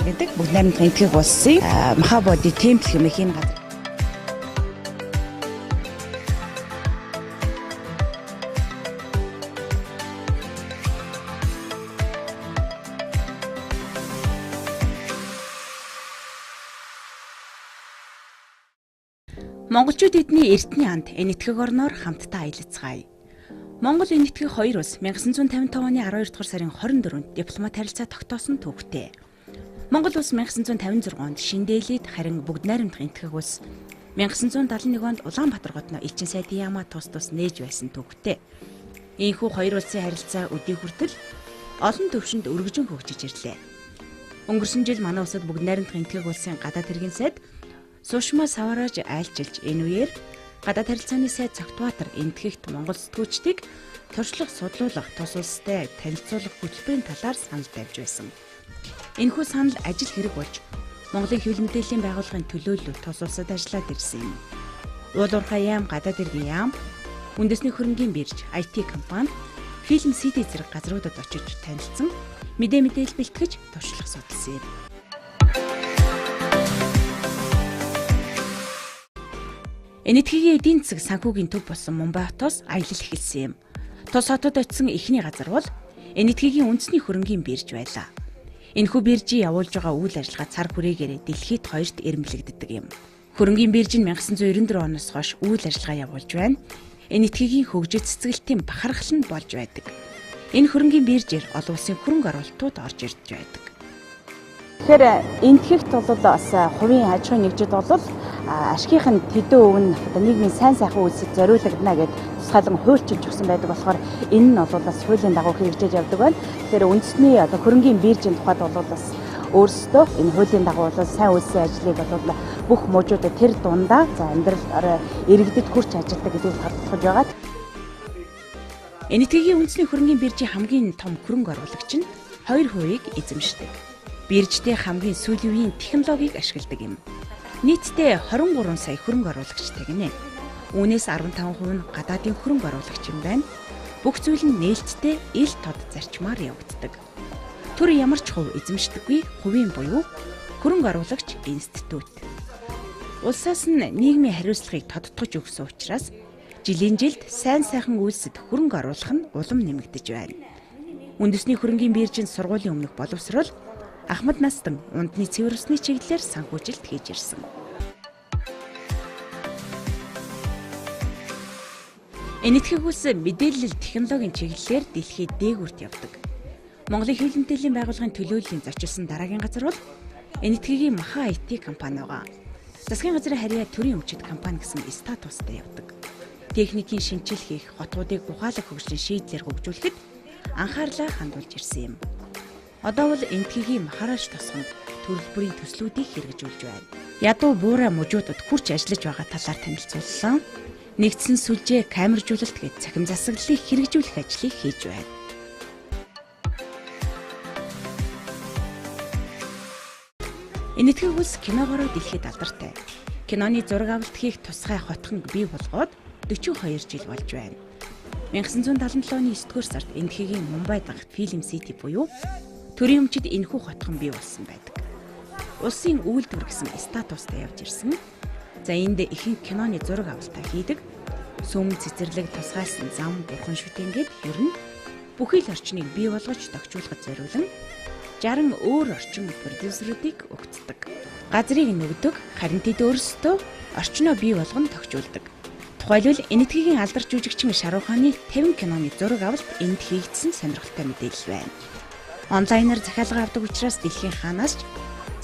гэдэг бүгд найрамдах энэтхэг улсын Махабодhi темпл хэмээх газар. Монголчууд эдний Эртний анд Энэтхэг орноор хамтдаа аялцгаая. Монгол Энэтхэг 2 улс 1955 оны 12 дугаар сарын 24-нд дипломат харилцаа тогтоосон түүхтэй. Монгол улс 1956 онд Шиндээлид харин бүгд найрамдах Энэтхэг улс 1971 онд Улаанбаатар хотноо элчин сайдын яамаа тус нээж байсан түүхтэй. Ийхүү хоёр улсын харилцаа өдий хүртэл олон төвшөнд өргөжин хөгжиж ирлээ. Өнгөрсөн жил манай улсад бүгд найрамдах Энэтхэг улсын гадаад хэргийн сайд Сушма Саварааж айлчилж энэ үеэр гадаад харилцааны сайд Цогтбаатар Энэтхэгт Монгол сэтгүүлчдийг туршлага судлуулах, тус улстай танилцуулах хөтөлбөрийн талаар санал тавьж байсан. Энэхүү санал ажил хэрэг болж Монголын хэвлэл мэдээллийн байгууллагын төлөөлөл тус улсад ажиллаад ирсэн юм. Уул уурхай яам, гадаад хэргийн яам, үндэсний хөрөнгийн бирж, IT компани, фильм CD зэрэг газруудад очиж танилцсан, мэдээлэл бэлтгэж туршлага судалсан юм. Энэтхэгийн эдийн засаг санхүүгийн төв болсон Мумбай хотоос аялал эхэлсэн юм. Тус хотод очисон эхний газар бол Энэтхэгийн үндэсний хөрөнгийн бирж байлаа. Энэхүү биржийн явуулж байгаа үйл ажиллагаа цар хүрээгээр дэлхийд хоёрт эрмэлэгддэг юм. Хөрөнгийн бирж нь 1994 оноос хойш үйл ажиллагаа явуулж байна. Энэтхэгийн хөгжил цэцгэлтийн бахархал нь болж байдаг. Энэ хөрөнгийн биржээр олон улсын хөрөнгө оруулалтууд орж ирж байдаг. Тэгэхээр Энэтхэгт бол бас хувийн аж ахуйн нэгжид бол ашигын төдөө өвн нийгмийн сайн сайхан үйлсэд зориулагдана гэж тусгайлан хуульчилж өгсөн байдаг болохоор энэ нь бол бас хуулийн дагуу хэрэгжиж явдаг байна. Тэгэхээр үндэсний хөрөнгийн биржийн тухайд бол бас өөрсдөө энэ хуулийн дагуу бол сайн үйлсийн ажлыг бол бүх мужуудад тэр дундаа амьдрал иргэдэд хүрч ажилладаг гэдгийг тодорхойлж байгаа. Энэтхэгийн үндэсний хөрөнгийн биржийн хамгийн том хөрөнгө оруулагч нь 2% эзэмшдэг. Биржтэй хамгийн сүүлийн үеийн технологиг ашигладаг юм. Нийтдээ 23 сая хөрөнгө оруулагчтай гинэ. Үүнээс 15% нь гадаадын хөрөнгө оруулагч юм байна. Бүх зүйл нь нээлттэй ил тод зарчмаар явагддаг. Төр ямар ч хувь эзэмшдэггүй хувийн буюу хөрөнгө оруулагч институт. Улсаас нь нийгмийн хариуцлагыг тодтогч өгсөн учраас жилийн жилд сайн сайхан үйлсэд хөрөнгө оруулах нь улам нэмэгдэж байна. Үндэсний хөрөнгийн биржийн сургуулийн өмнөх боловсрол Ахмад Настан ундны цэвэр усны чиглэлээр санхүүжилт хийж ирсэн. Энэтхэг улс мэдээлэл технологийн чиглэлээр дэлхийд дээгүүрт явдаг. Монголын хэвлэл мэдээллийн байгууллагын төлөөллийн зочилсон дараагийн газар бол Энэтхэгийн Маха IT компани байгаа. Засгийн газрын харьяа төрийн өмчит компани гэсэн статустай явдаг. Техникийн шинжил хийх, хотуудыг ухаалаг хөгжлийн шийдлэр хөгжүүлэхэд анхаарлаа хандуулж ирсэн юм. Одоо бол Энэтхэгийн Махарааж тосгонд төрөл бүрийн төслүүдийг хэрэгжүүлж байна. Ядуу буурай мужуудад хүрч ажиллаж байгаа талаар танилцуулсан. Нэгдсэн сүлжээ камержуулалт гээд цахим засаглалыг хэрэгжүүлэх ажлыг хийж байна. Энэтхэг улс киногоор дэлхийд алдартай. Киноны зураг авалт хийх тусгай хотхон бий болгоод 42 жил болж байна. 1977 оны 9-р сард Энэтхэгийн Мумбай дахь фильм Сити буюу төрийн өмчид энэхүү хотхон бий болсон байдаг. Улсын үйлдвэр гэсэн статустай явж ирсэн. За энд ихэнх киноны зураг авалтаа хийдэг. Сүм, цэцэрлэг, тусгайлсан зам, бурхан шүтэнгээд ер нь бүхий л орчныг бий болгож тогтчуулахад зориулан 60 өөр орчин продюсеруудыг өгддөг. Газрыг нөгдөг, харин тэд өөрсдөө орчноо бий болгон тогтчуулдаг. Тухайлбал Энэтхэгийн алдар жүжигчин Шаруханы 50 киноны зураг авалт энд хийгдсэн сонирхолтой мэдээлэл байна. Онлайнаар захиалга авдаг учраас дэлхийн хаанаас ч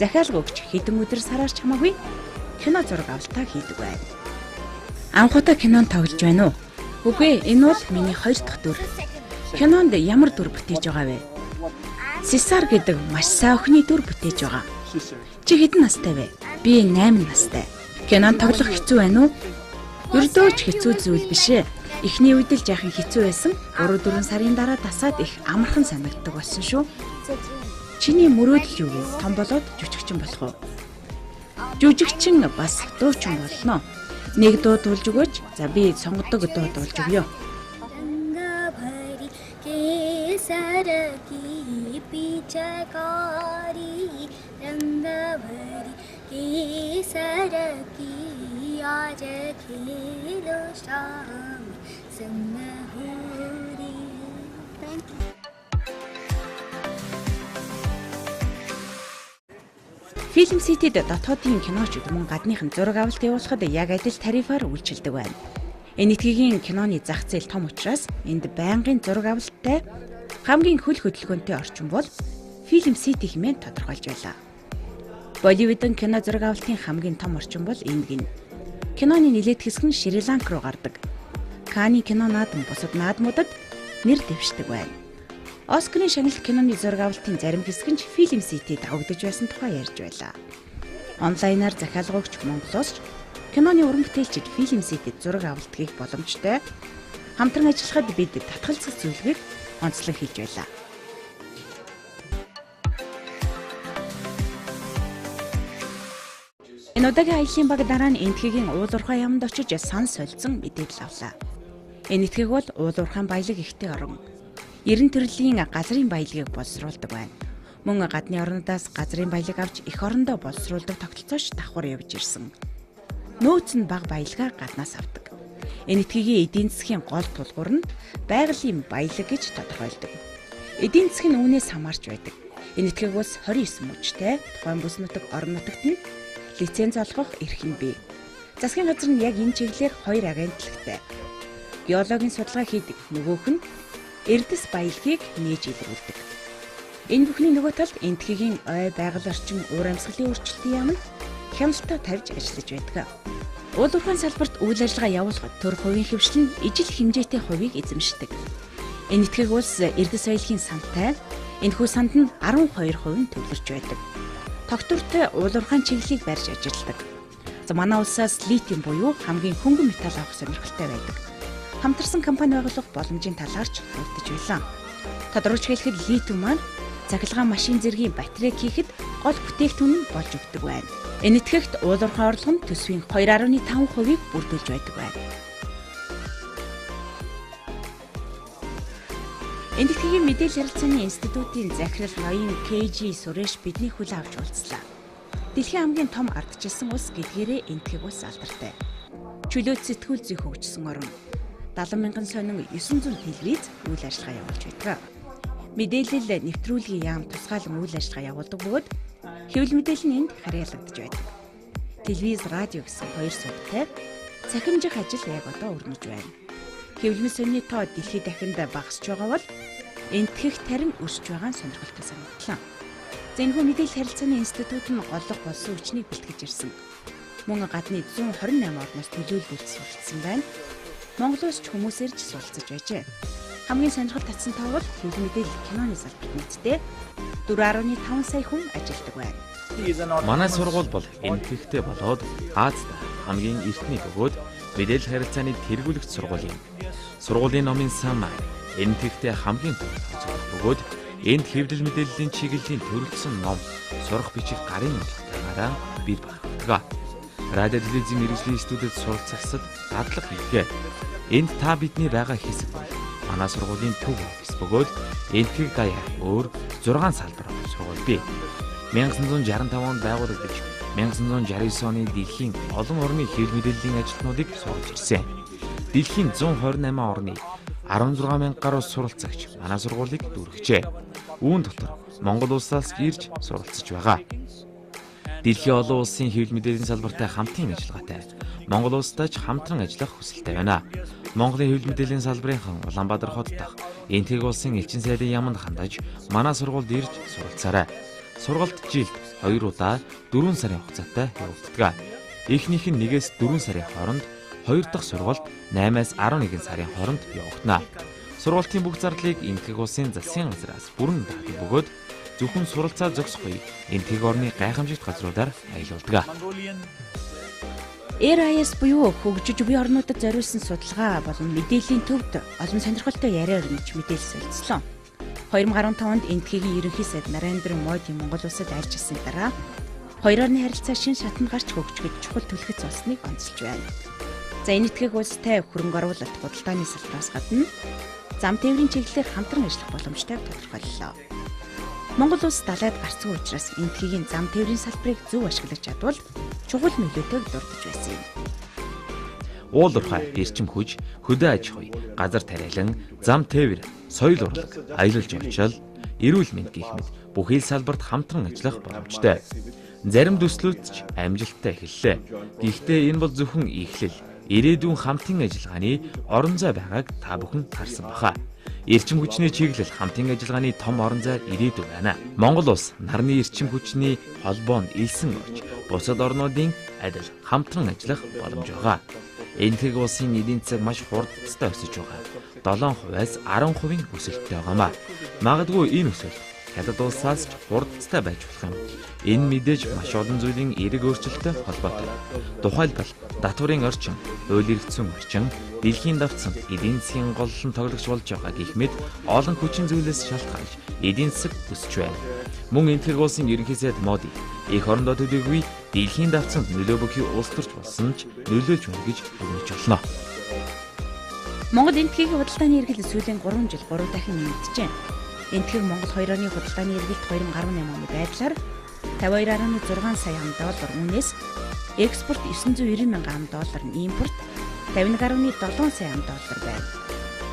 захиалга өгч хэдэн өдөр сараарч хамаагүй кино зураг авалтаа хийдэг байна. Анхудаа кинонд тоглож байна уу? Үгүй, энэ бол миний 2 дахь дүр. Кинонд ямар дүр бүтээж байгаа вэ? Сисар гэдэг маш сайн охины дүр бүтээж байгаа. Чи хэдэн настай вэ? Би 8 настай. Кинонд тоглох хэцүү байна уу? Ердөө ч хэцүү зүйл биш ээ. Эхний үед л жаахан хэцүү байсан. 3-4 сарын дараа дасаад их амархан санагддаг болсон шүү. Чиний мөрөөдөл юу вэ? Том болоод жүжигчин болох уу? Жүжигчин бас дуучин болно. Нэг дуу дуулж өгөөч. За би сонгодог дуу дуулж өгье. Фильм ситэд дотоодын киночид мөн гадныхан зураг авалт явуулахад яг адил тарифаар үйлчилдэг байна. Энэтхэгийн киноны зах зээл том учраас энд байнгын зураг авалттай хамгийн хөл хөдөлгөөнтэй орчин бол фильм сити хэмээн тодорхойлж байлаа. Болливуудын кино зураг авалтын хамгийн том орчин бол энд гин. Киноны нэлээд хэсэг нь Шри-Ланк руу гардаг. Канны кино наадам бусад наадмуудад нэр дэвшдэг байна. Оскарын шагналт киноны зураг авалтын зарим хэсэг нь фильм ситэд давагдж байсан тухай ярьж байлаа. Онлайнаар захиалга өгч Монголоос киноны уран бүтээлчид фильм ситэд зураг авалт хийх боломжтой. Хамтран ажиллахад бид татгалзах зөвлөгөөг онцлог хийж байлаа. Энэ удаагийн аяллаа баг дараа нь Энэтхэгийн уулуурхай яманд очиж сан солилцсон мэдээлэл авлаа. Энэтхэг бол уулуурхайн баялаг ихтэй орон. 90 төрлийн газрын баялагийг боловсруулдаг байна. Мөн гадны орнуудаас газрын баялаг авч эх орондоо боловсруулдаг тогтолцооч давхар явж ирсэн. Нөөц нь бага баялагаа гаднаас авдаг. Энэтхэгийн эдийн засгийн гол тулгуур нь байгалийн баялаг гэж тодорхойлдог. Эдийн засаг нь үүнээс хамаарч байдаг. Энэтхэг бас 29 мужтай тухайн бүс нутаг орон нутагт нь лиценз олгох эрх нь бий. Засгийн газар нь яг энэ чиглэлээр 2 агентлагтай. Геологийн судалгаа хийдэг, нөгөөх нь эрдэс баялагийг нээж илрүүлдэг. Энэ бүхний нөгөө талд Энэтхэгийн ой байгаль орчин уур амьсгалын өөрчлөлтийн яам нь хяналтаа тавьж ажиллаж байдаг. Уулуурхайн салбарт үйл ажиллагаа явуулахад төр хувийн хөвшил нь ижил хэмжээтэй хувийг эзэмшдэг. Энэтхэг улс эрдэс баялагын сантай. Энэхүү санд нь 12% нь төвлөрч байдаг. Тогтвортой уулуурхайн чиглэлийг барьж ажилладаг. Манай улсаас литиум буюу хамгийн хөнгөн металл авах сонирхолтой байдаг. Хамтарсан компани байгуулах боломжийн талаарч хурдж байлаа. Тодорхойлж хэлэхэд литиум маань цахилгаан машин зэргийн батарейг хийхэд гол бүтээгдэхүүн нь болж өгдөг байна. Энэтхэгт уулуурхай орлого нь төсвийн 2.5%-ийг бүрдүүлж байдаг байна. Энэтхэгийн мэдээлэл харилцааны институтын захирал ноён КЖ Сурэш бидний хүлээн авч уулзлаа. Дэлхийн хамгийн том ардчилсан улс гэдгээрээ Энэтхэг улс алдартай. Чөлөөт сэтгүүл зүйх хөгжсөн орн. 70 мянган сонин 900 телевиз үйл ажиллагаа явуулж байдаг. Мэдээлэл нэвтрүүлгийн яам тусгаалan үйл ажиллагаа явуулдаг бөгөөд хэвлэл мэдээлэл нь энд харьяалагдж байдаг. Телевиз, радио гэсэн хоёр сувгтай цахимжих ажил яг одоо өрнөж байна. Хэвлэл сонины тоо дэлхийд дахинд багасч байгаа бол Энэтхэгт тарин өсөж байгаа нь сонирхолтой санагдлаа. Энэхүү мэдээлэл харилцааны институт нь голлох болсон хүчнийг бэлтгэж ирсэн. Мөн гадны 128 орноос төлөөлөлт суралцсан байна. Монголоос ч хүмүүсээр ч суралцж байжээ. Хамгийн сонирхол татсан тоо бол хэвлэл мэдээлэл киноны салбарт нийтдээ 4.5 сая хүн ажилладаг байна. Манай сургууль бол Энэтхэгтэй болоод Азад хамгийн эртний бөгөөд мэдээлэл харилцааны тэргүүлэгч сургууль юм. Сургуулийн номын сан маань Энэтхэгтэй хамгийн түрүүнд тооцогдох бөгөөд энд хэвлэл мэдээллийн чиглэлийн төрөлцсөн ном, сурах бичиг гарын үйлдэлтээрээ бий болгодог. Радио телевизийн мэргэжлийн студид суралцахсад дадлаг хийгээ. Энд та бидний байгаа хэсэг бол манай сургуулийн төв офис бөгөөд Энэтхэг даяар өөр 6 салбар сургууль бий. 1965 онд байгуулагдаж 1969 оны дэлхийн олон орны хэвлэл мэдээллийн ажилтнуудыг сургаж ирсэн. Дэлхийн 128 орны 16,000 гаруй суралцагч манай сургуулийг дүүргэжээ. Үүн дотор Монгол улсаас ирж суралцж байгаа. Дэлхийн олон улсын хэвлэл мэдээллийн салбартай хамтын ажиллагаатай Монгол улстай ч хамтран ажиллах хүсэлтэй байна. Монголын хэвлэл мэдээллийн салбарынхан Улаанбаатар хот дахь Энэтхэг улсын элчин сайдын яамд хандаж манай сургуульд ирж суралцаарай. Сургалт жилд 2 удаа 4 сарын хугацаатай явагддаг. Эхнийх нь 1-ээс 4 сарын хооронд, 2 дахь сургалт 8-аас 11 сарын хооронд явагдана. Сургалтын бүх зардлыг Энэтхэг улсын засгийн газраас бүрэн дадаг бөгөөд зөвхөн суралцаа зогсохгүй Энэтхэг орны гайхамшигт газруудаар аялуулдаг. RIS буюу хөгжиж буй орнуудад зориулсан судалгаа болон мэдээллийн төвд олон сонирхолтой яриа өрнөж мэдээлэл солилцлоо. 2015 онд Энэтхэгийн ерөнхий сайд Нарендра Моди Монгол улсад альж ирсний дараа хоёр орны харилцаа шин шатанд гарч хөгжихөд чухал түлхэц болсныг онцолж байна. За Энэтхэг улстай хөрөнгө оруулалт худалдааны салбараас гадна зам тээврийн чиглэлээр хамтран ажиллах боломжтойг тодорхойллоо. Монгол улс далайд гарцгүй учраас энэтхэгийн зам тээврийн салбарыг зөв ашиглаж чадвал чухал нөлөөтэйг дурдж байсан юм. Уулуурхай, эрчим хүч, хөдөө аж ахуй, газар тариалан, зам тээвэр, соёл урлаг, аялал жуулчлал, эрүүл мэнд гэх мэт бүхий л салбарт хамтран ажиллах боломжтой. Зарим төслүүд ч амжилттай эхэллээ. Гэхдээ энэ бол зөвхөн эхлэл. Ирээдүйн хамтын ажиллагааны орон зай байгааг та бүхэн харсан баха. Эрчим хүчний чиглэл хамтын ажиллагааны том орон зай ирээдүй байна. Монгол улс нарны эрчим хүчний холбоонд элсэн орж, бусад орнуудын адил хамтран ажиллах боломж байгаа. Энэтхэг улсын эдийн засаг маш хурдтай өсөж байгаа. 7%-аас 10% өсөлттэй байгаамаа. Магадгүй энэ өсөлт хятад улсаас ч хурдтай байж болох юм. Энэ мэдээж маш олон зүйлийн эерэг өөрчлөлттэй холбоотой. Тухайлбал татварын орчин, хууль эрх зүйн орчин, дэлхийн давтсан эдийн засгийн голлон тоглогч болж байгаа гэх мэт олон хүчин зүйлээс шалтгаалж эдийн засаг өсөж байна. Мөн энэтхэг улсын ерөнхий сайд Моди эх орондоо төдийгүй дэлхийн давтсанд нөлөө бүхий улс төрч болсон ч нөлөөлж байна гэж өгнөж болно. Монгол энэтхэгийн худалдааны эргэлт сүүлийн 3 жил 3 дахин нэмэгдэжээ. Энэтхэг Монгол 2 оны худалдааны эргэлт 2018 оны байдлаар 52.6 сая ам.доллар үнээс экспорт 990 мянган ам.доллар нь импорт 50.7 сая ам.доллар байна.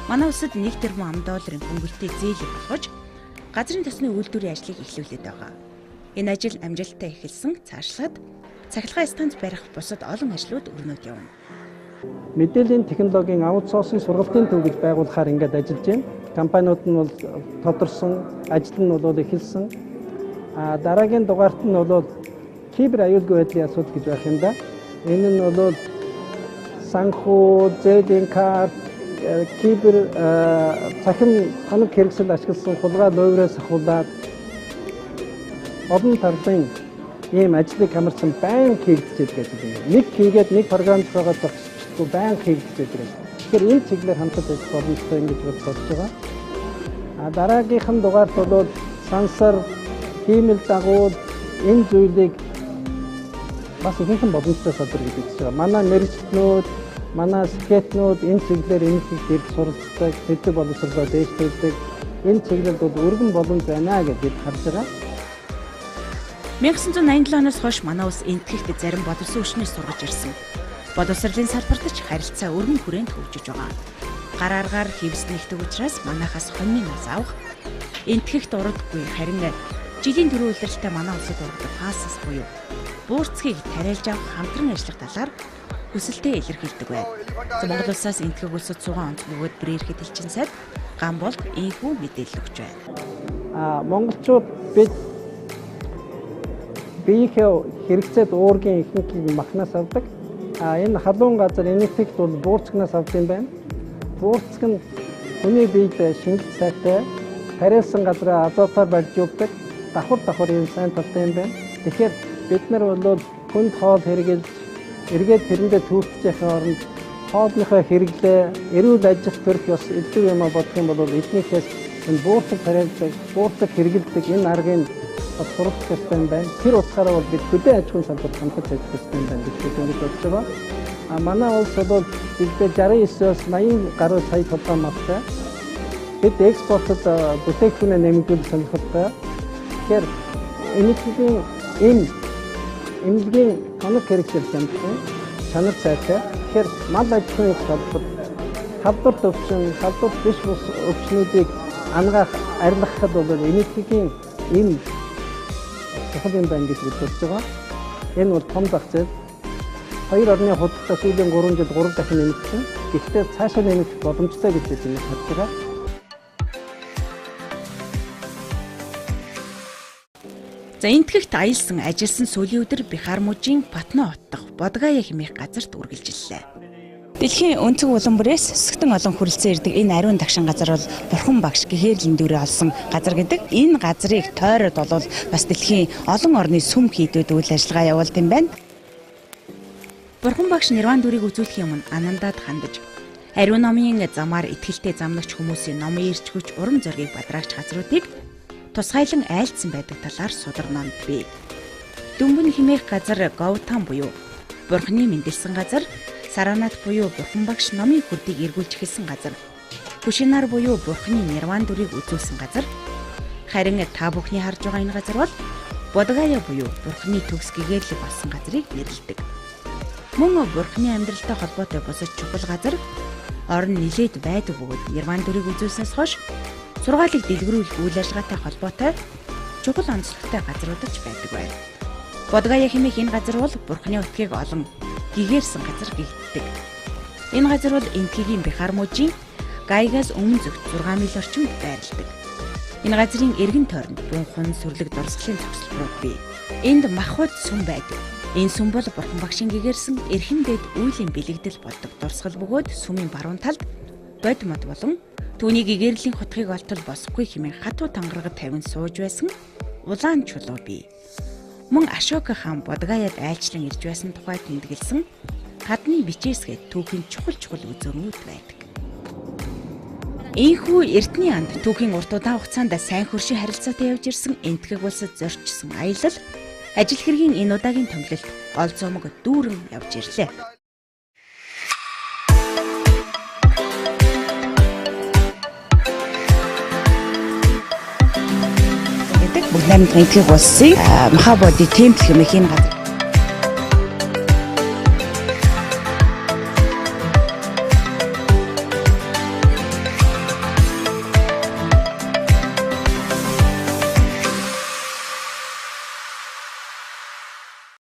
Манай улсад 1 тэрбум ам.долларын хөнгөлөлтийг зээлэх болгож газрын төсний үйлдвэрийн ажлыг эхлүүлээд байгаа. Энэ ажил амжилттай эхэлсэн цаашлаад цахилгаан станц барих бусад олон ажлууд өрнөд явна. Мэдээллийн технологийн аутсорсинг сургалтын төв гэж байгуулахаар ингээд ажиллаж байна. Компаниуд нь бол тодорсон, ажил нь бол эхэлсэн. Дараагийн дугаарт нь бол кибер аюулгүй байдлын асуудал гэж байх юм да. Энэ нь бол санхүү, зээлийн карт, кибер цахим тоног хэрэгсэл ашигласан хулгай лойвроос ахуулаад олон талын ийм ажлыг хамарсан байн хийгдэж байгаа юм. Нэг хийгээд нэг програм зохиогоод зогсчихгүй байн хийгдэж байгаа. Тэгэхээр энэ чиглэлээр хамтад ажиллах боломжтой ингэж бодож байгаа. Дараагийнх нь дугаарт бол сансар, хиймэл дагуул энэ зүйлийг бас ихэнхэн боломжтой салбар гэж хэлж байгаа. Манай мэргэжлүүд, манай скетнүүд энэ чиглэлээр энэтхэг хэрэг суралцдаг, хэдэг боловсролоо дээшлүүлдэг. Энэ чиглэлд бол өргөн боломж байна гэж харж байгаа. 1987 оноос хойш манай улс энэтхэгт зарим боловсон хүчнээс сургаж ирсэн. Боловсролын салбарт ч харилцаа өргөн хүрээнд хөгжиж байгаа. Гар аргаар хэвс нэгдэг учраас манайхаас хоньны нас авах энэтхэгт урдаггүй, харин жилийн дөрөв улиралтай манай улсад ургадаг фасс буюу буурцгийг тариалж авах хамтран ажиллах талаар хүсэлтэд илэрхийлдэг байна. Монгол улсаас энэтхэг улсад суугаан онцлогуд бэрэрхэд элчин сайд Гамболд ийхүү мэдээлэл өгч байна. Монголчууд бид биеийнхээ хэрэгцээд уургийн ихэнхийг махнаас авдаг. Энэ халуун газар энэтхэгт бол буурцгнаас авдаг юм байна. Буурцг нь хүний биед шингэл сайтай, тариалсан газараа азотоор барьж өгдөг. Давхар ийм сайн талтай юм байна. Тэгэхээр бид нар бол хүнд хоол хэрэглэж, эргээд тэрэндээ түүрчээхээ оронд хоолныхоо хэрэглээ, эрүүл аж ахуй төрөх ёс илүү юм бодох юм бол эднийхээс энэ буурцг тариалдаг, буурцг хэрэглэдэг энэ аргыг суралцах хэрэгтэй юм байна. Тэр утгаараа бол бид хөдөө аж ахуйн салбарт хамтарч ажиллах хэрэгтэй юм байна гэж бодож байгаа. Манай улс бол жилдээ 69-оос 80 гаруй сая тонн малтай. Бид экспортод бүтээгдэхүүнээ нэмэгдүүлэх сонирхолтой. Тэгэхээр энэтхэгийн эмнэлгийн тоног хэрэгсэл хямдхан чанар сайтай. Тэгэхээр мал аж ахуйн салбарт халдварт өвчин, халдварт биш бус өвчнүүдийг ангаах, арилгахад бол энэтхэгийн эм чухал юм байна гэж бодож байгаа. Энэ бол том зах зээл. 2 орны худалдаа сүүлийн 3 жил 3 дахин нэмэгдсэн. Гэхдээ цаашаа нэмэгдэх боломжтой гэж бид харж байгаа. За энэтхэгт аялсан, ажилласан сүүлийн өдөр Бихар мужийн Патна хот дахь Бодгая хэмээх газарт үргэлжиллээ. Дэлхийн өнцөг улан бүрээс өсгтэн олон хүрэлцэн ирдэг энэ ариун дагшин газар бол Бурхан багш гэхээр лэндүүрээ олсон газар гэдэг. Энэ газрыг тойроод болвол бас дэлхийн олон орны сүм хийдүүд үйл ажиллагаа явуулд юм байна. Бурхан багш нирван дүрийг үзүүлэх юм анандад хандаж ариун номын замаар итгэлтэй замлагч хүмүүсийн номын ирч хүч урам зориг бадраагч газруудыг тусгайлан айлдсан байдаг талаар судар номд бий. Дөнгөн хэмээх газар Говтан буюу Бурханы мэндэлсэн газар, Саранат буюу Бурхан багш номын хүрдийг эргүүлж эхэлсэн газар, Кушинар буюу Бурханы нирван дүрийг үзүүлсэн газар, Харин та бүхний харж байгаа энэ газар бол Бодгая буюу Бурхны төгс гэгээлэг болсон газрыг нэрлэдэг. Мөн Бурхны амьдралтай холбоотой бусад чухал газар орон нилээд байдаг бөгөөд Нирван дүрийг үзүүлснээс хойш сургаалыг дэлгэрүүлэх үйл ажиллагаатай холбоотой чухал онцлогтой газруудаж байдаг байна. Бодгая хэмээх энэ газар бол Бурхны утгыг олон гэгээрсэн газар гэгддэг. Энэ газар бол Энэтхэгийн Бихар мужийн Гайгаас өмнө зөвхт 6 миль орчимд байрладаг. Энэ газрын эргэн тойронд бунхан сүрлэг дурсгалын зохицлууд бий. Энд махбод сүм байдаг. Энэ сүм бол Бурхан багшийн гэгэрсэн эрхэм дэд үйлийн бэлэгдэл болдог дурсгал бөгөөд сүмийн баруун талд бод мод болон түүний гэгэрлийн хутгийг олтол босхгүй хэмээн хатуу тангарагд тавин сууж байсан улаан чулуу бий. Мөн Ашока хаан Бодгаяд айлчлан ирж байсан тухай тэмдэглэсэн гадны бичээсгээд түүхийн чухал үзүүрүүд байдаг. Ийхүү Эртний анд түүхийн урт удаан хугацаанд сайн хөршийн харилцаатай явж ирсэн Энэтхэг улсад зорчсон аялал ажил хэргийн энэ удаагийн томилолт гол зомог дүүрэн явж ирлээ. Бүгд Энэтхэг улсын Махабодhi темпл хэмээх энэ газар